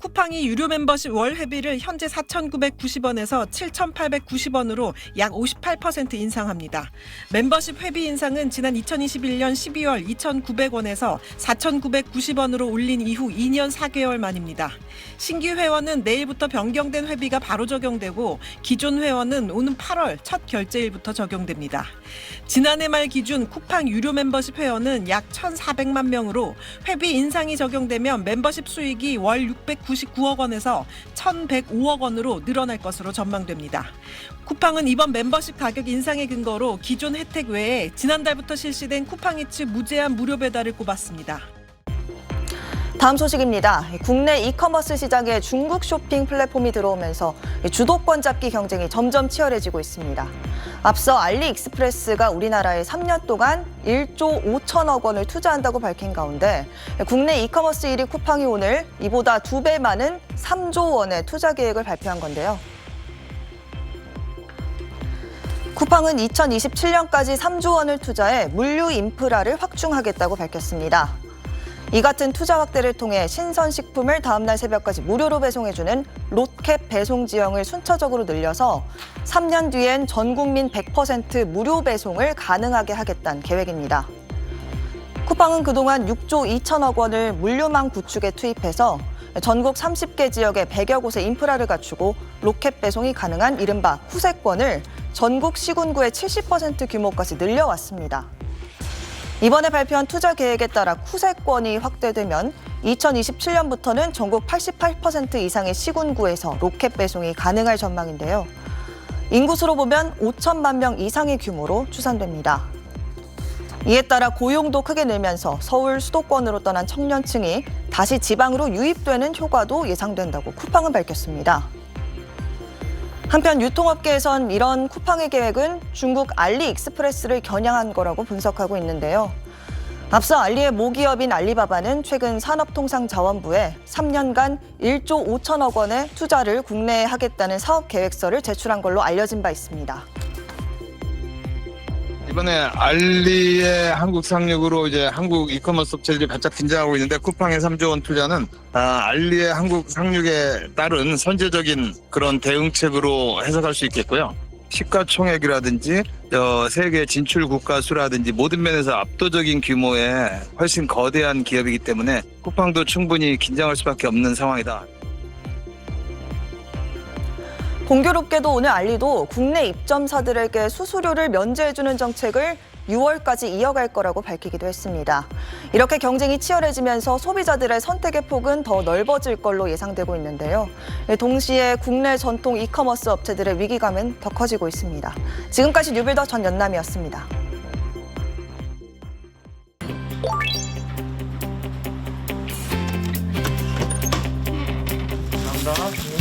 쿠팡이 유료 멤버십 월 회비를 현재 4,990원에서 7,890원으로 약 58% 인상합니다. 멤버십 회비 인상은 지난 2021년 12월 2,900원에서 4,990원으로 올린 이후 2년 4개월 만입니다. 신규 회원은 내일부터 변경된 회비가 바로 적용되고 기존 회원은 오는 8월 첫 결제일부터 적용됩니다. 지난해 말 기준 쿠팡 유료 멤버십 회원은 약 1,400만 명으로 회비 인상이 적용되면 멤버십 수익이 월 699억 원에서 1,105억 원으로 늘어날 것으로 전망됩니다. 쿠팡은 이번 멤버십 가격 인상의 근거로 기존 혜택 외에 지난달부터 실시된 쿠팡이츠 무제한 무료 배달을 꼽았습니다. 다음 소식입니다. 국내 이커머스 시장에 중국 쇼핑 플랫폼이 들어오면서 주도권 잡기 경쟁이 점점 치열해지고 있습니다. 앞서 알리익스프레스가 우리나라에 3년 동안 1조 5천억 원을 투자한다고 밝힌 가운데 국내 이커머스 1위 쿠팡이 오늘 이보다 2배 많은 3조 원의 투자 계획을 발표한 건데요. 쿠팡은 2027년까지 3조 원을 투자해 물류 인프라를 확충하겠다고 밝혔습니다. 이 같은 투자 확대를 통해 신선식품을 다음날 새벽까지 무료로 배송해주는 롯캡 배송 지형을 순차적으로 늘려서 3년 뒤엔 전 국민 100% 무료 배송을 가능하게 하겠다는 계획입니다. 쿠팡은 그동안 6조 2천억 원을 물류망 구축에 투입해서 전국 30개 지역에 100여 곳의 인프라를 갖추고 로켓 배송이 가능한 이른바 후세권을 전국 시군구의 70% 규모까지 늘려왔습니다. 이번에 발표한 투자 계획에 따라 쿠세권이 확대되면 2027년부터는 전국 88% 이상의 시군구에서 로켓 배송이 가능할 전망인데요. 인구수로 보면 5천만 명 이상의 규모로 추산됩니다. 이에 따라 고용도 크게 늘면서 서울 수도권으로 떠난 청년층이 다시 지방으로 유입되는 효과도 예상된다고 쿠팡은 밝혔습니다. 한편 유통업계에선 이런 쿠팡의 계획은 중국 알리익스프레스를 겨냥한 거라고 분석하고 있는데요. 앞서 알리의 모기업인 알리바바는 최근 산업통상자원부에 3년간 1조 5천억 원의 투자를 국내에 하겠다는 사업 계획서를 제출한 걸로 알려진 바 있습니다. 이번에 알리의 한국 상륙으로 이제 한국 이커머스 업체들이 바짝 긴장하고 있는데 쿠팡의 3조 원 투자는 알리의 한국 상륙에 따른 선제적인 그런 대응책으로 해석할 수 있겠고요. 시가총액이라든지 세계 진출 국가 수라든지 모든 면에서 압도적인 규모의 훨씬 거대한 기업이기 때문에 쿠팡도 충분히 긴장할 수밖에 없는 상황이다. 공교롭게도 오늘 알리도 국내 입점사들에게 수수료를 면제해주는 정책을 6월까지 이어갈 거라고 밝히기도 했습니다. 이렇게 경쟁이 치열해지면서 소비자들의 선택의 폭은 더 넓어질 걸로 예상되고 있는데요. 동시에 국내 전통 이커머스 업체들의 위기감은 더 커지고 있습니다. 지금까지 뉴빌더 전연남이었습니다. 감사합니다.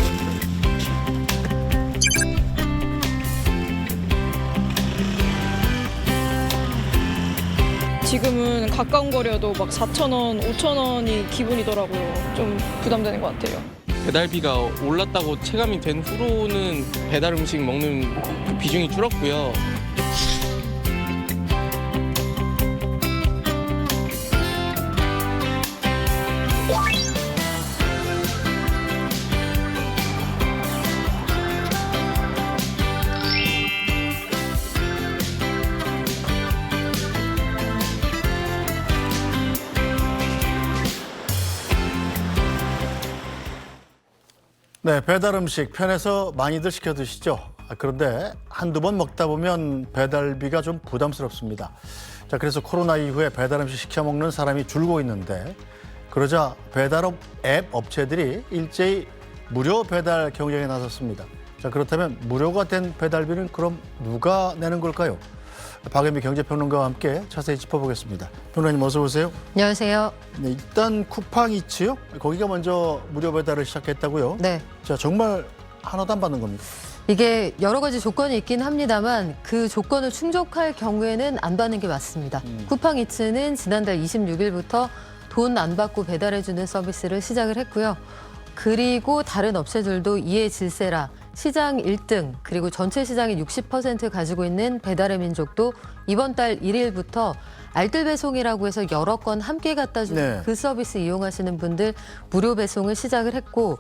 지금은 가까운 거리여도 막 4,000원, 5,000원이 기본이더라고요. 좀 부담되는 것 같아요. 배달비가 올랐다고 체감이 된 후로는 배달 음식 먹는 그 비중이 줄었고요. 네, 배달 음식 편해서 많이들 시켜 드시죠. 그런데 한두 번 먹다 보면 배달비가 좀 부담스럽습니다. 자, 그래서 코로나 이후에 배달 음식 시켜 먹는 사람이 줄고 있는데 그러자 배달업 앱 업체들이 일제히 무료 배달 경쟁에 나섰습니다. 자, 그렇다면 무료가 된 배달비는 그럼 누가 내는 걸까요? 박연미 경제평론가와 함께 자세히 짚어보겠습니다. 평론가님 어서 오세요. 안녕하세요. 네, 일단 쿠팡이츠요? 거기가 먼저 무료 배달을 시작했다고요? 네. 자, 정말 하나도 안 받는 겁니까? 이게 여러 가지 조건이 있긴 합니다만 그 조건을 충족할 경우에는 안 받는 게 맞습니다. 쿠팡이츠는 지난달 26일부터 돈 안 받고 배달해주는 서비스를 시작을 했고요. 그리고 다른 업체들도 이에 질세라 시장 1등 그리고 전체 시장의 60% 가지고 있는 배달의 민족도 이번 달 1일부터 알뜰 배송이라고 해서 여러 건 함께 갖다 주는 네. 그 서비스 이용하시는 분들 무료 배송을 시작을 했고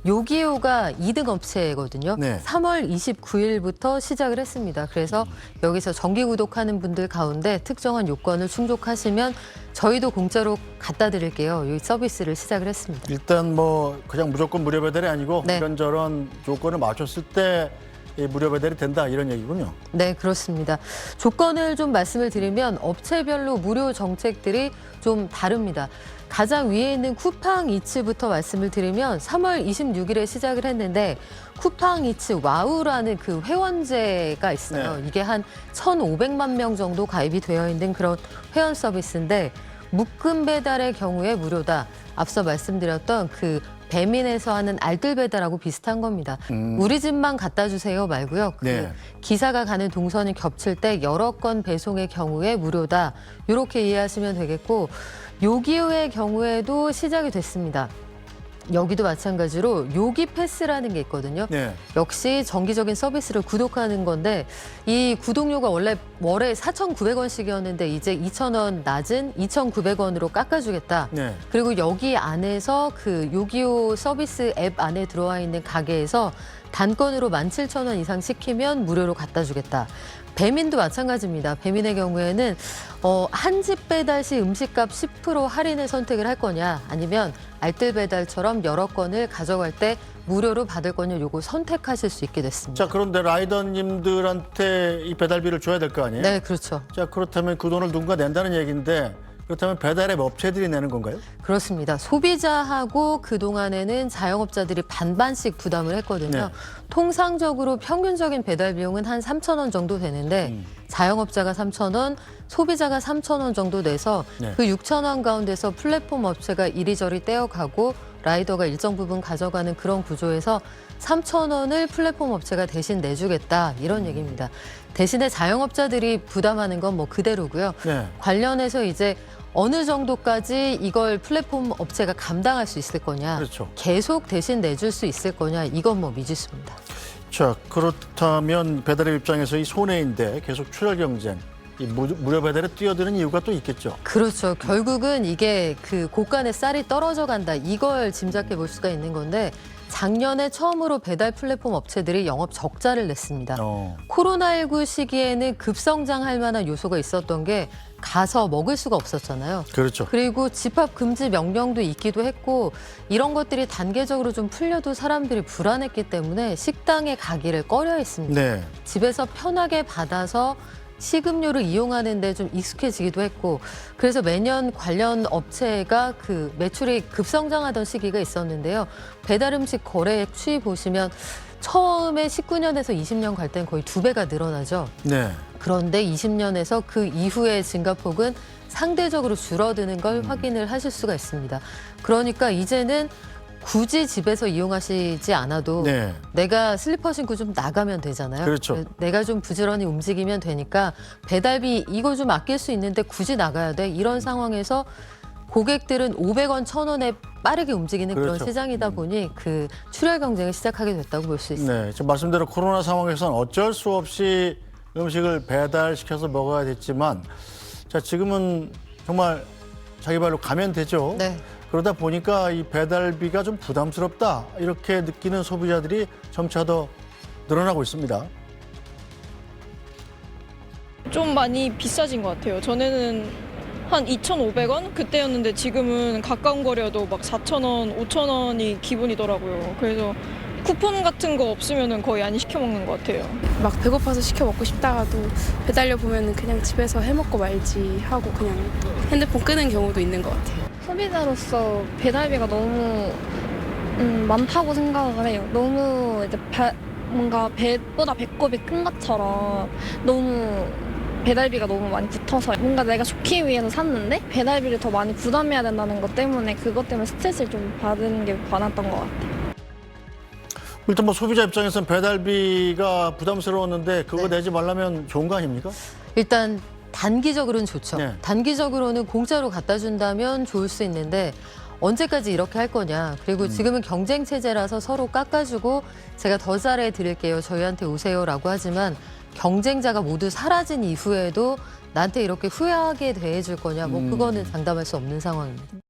요기요가 2등 업체거든요. 네. 3월 29일부터 시작을 했습니다. 그래서 여기서 정기 구독하는 분들 가운데 특정한 요건을 충족하시면 저희도 공짜로 갖다 드릴게요. 이 서비스를 시작을 했습니다. 일단 뭐 그냥 무조건 무료 배달이 아니고 네. 이런저런 조건을 맞췄을 때 이 무료 배달이 된다 이런 얘기군요. 네, 그렇습니다. 조건을 좀 말씀을 드리면 업체별로 무료 정책들이 좀 다릅니다. 가장 위에 있는 쿠팡이츠부터 말씀을 드리면 3월 26일에 시작을 했는데 쿠팡이츠 와우라는 그 회원제가 있어요. 네. 이게 한 1,500만 명 정도 가입이 되어 있는 그런 회원 서비스인데 묶음 배달의 경우에 무료다. 앞서 말씀드렸던 그 배민에서 하는 알뜰 배달하고 비슷한 겁니다. 우리 집만 갖다 주세요 말고요. 그 네. 기사가 가는 동선이 겹칠 때 여러 건 배송의 경우에 무료다. 이렇게 이해하시면 되겠고 요기요의 경우에도 시작이 됐습니다. 여기도 마찬가지로 요기 패스라는 게 있거든요. 네. 역시 정기적인 서비스를 구독하는 건데 이 구독료가 원래 월에 4,900원씩이었는데 이제 2,000원 낮은 2,900원으로 깎아주겠다. 네. 그리고 여기 안에서 그 요기요 서비스 앱 안에 들어와 있는 가게에서 단건으로 17,000원 이상 시키면 무료로 갖다 주겠다. 배민도 마찬가지입니다. 배민의 경우에는 한 집 배달 시 음식값 10% 할인을 선택을 할 거냐 아니면 알뜰 배달처럼 여러 건을 가져갈 때 무료로 받을 거냐 요거 선택하실 수 있게 됐습니다. 자, 그런데 라이더님들한테 이 배달비를 줘야 될 거 아니에요? 네, 그렇죠. 자, 그렇다면 그 돈을 누군가 낸다는 얘기인데 그렇다면 배달앱 업체들이 내는 건가요? 그렇습니다. 소비자하고 그동안에는 자영업자들이 반반씩 부담을 했거든요. 네. 통상적으로 평균적인 배달 비용은 한 3,000원 정도 되는데 자영업자가 3,000원, 소비자가 3,000원 정도 내서 네. 그 6,000원 가운데서 플랫폼 업체가 이리저리 떼어가고 라이더가 일정 부분 가져가는 그런 구조에서 3,000원을 플랫폼 업체가 대신 내주겠다 이런 얘기입니다. 대신에 자영업자들이 부담하는 건 뭐 그대로고요. 네. 관련해서 이제 어느 정도까지 이걸 플랫폼 업체가 감당할 수 있을 거냐. 그렇죠. 계속 대신 내줄 수 있을 거냐. 이건 뭐 미지수입니다. 자, 그렇다면 배달앱 입장에서 이 손해인데 계속 출혈 경쟁, 이 무료 배달에 뛰어드는 이유가 또 있겠죠. 그렇죠. 결국은 이게 그 곳간에 쌀이 떨어져 간다. 이걸 짐작해 볼 수가 있는 건데 작년에 처음으로 배달 플랫폼 업체들이 영업 적자를 냈습니다. 코로나19 시기에는 급성장할 만한 요소가 있었던 게 가서 먹을 수가 없었잖아요. 그렇죠. 그리고 집합 금지 명령도 있기도 했고 이런 것들이 단계적으로 좀 풀려도 사람들이 불안했기 때문에 식당에 가기를 꺼려했습니다. 네. 집에서 편하게 받아서 식음료를 이용하는 데 좀 익숙해지기도 했고 그래서 매년 관련 업체가 그 매출이 급성장하던 시기가 있었는데요. 배달 음식 거래 추이 보시면 처음에 19년에서 20년 갈 땐 거의 2배가 늘어나죠. 네. 그런데 20년에서 그 이후의 증가폭은 상대적으로 줄어드는 걸 확인을 하실 수가 있습니다. 그러니까 이제는 굳이 집에서 이용하시지 않아도 네. 내가 슬리퍼 신고 좀 나가면 되잖아요. 그렇죠. 내가 좀 부지런히 움직이면 되니까 배달비 이거 좀 아낄 수 있는데 굳이 나가야 돼. 이런 상황에서 고객들은 500원, 1,000원에 빠르게 움직이는 그런 그렇죠. 시장이다 보니 그 출혈 경쟁을 시작하게 됐다고 볼 수 있습니다. 네. 지금 말씀대로 코로나 상황에서는 어쩔 수 없이 음식을 배달시켜서 먹어야 됐지만 자, 지금은 정말 자기 발로 가면 되죠. 네. 그러다 보니까 이 배달비가 좀 부담스럽다 이렇게 느끼는 소비자들이 점차 더 늘어나고 있습니다. 좀 많이 비싸진 것 같아요. 전에는 한 2,500원 그때였는데 지금은 가까운 거리여도 막 4,000원, 5,000원이 기본이더라고요. 그래서 쿠폰 같은 거 없으면 거의 안 시켜 먹는 것 같아요. 막 배고파서 시켜 먹고 싶다가도 배달료 보면 그냥 집에서 해 먹고 말지 하고 그냥 핸드폰 끄는 경우도 있는 것 같아요. 소비자로서 배달비가 너무 많다고 생각을 해요. 너무 이제 뭔가 배보다 배꼽이 큰 것처럼 너무 배달비가 너무 많이 붙어서 뭔가 내가 좋기 위해서 샀는데 배달비를 더 많이 부담해야 된다는 것 때문에 그것 때문에 스트레스를 좀 받은 게 많았던 것 같아요. 일단 뭐 소비자 입장에서는 배달비가 부담스러웠는데 그거 네. 내지 말라면 좋은 거 아닙니까? 일단 단기적으로는 좋죠. 네. 단기적으로는 공짜로 갖다 준다면 좋을 수 있는데 언제까지 이렇게 할 거냐. 그리고 지금은 경쟁 체제라서 서로 깎아주고 제가 더 잘해 드릴게요. 저희한테 오세요라고 하지만 경쟁자가 모두 사라진 이후에도 나한테 이렇게 후회하게 대해줄 거냐. 뭐 그거는 장담할 수 없는 상황입니다.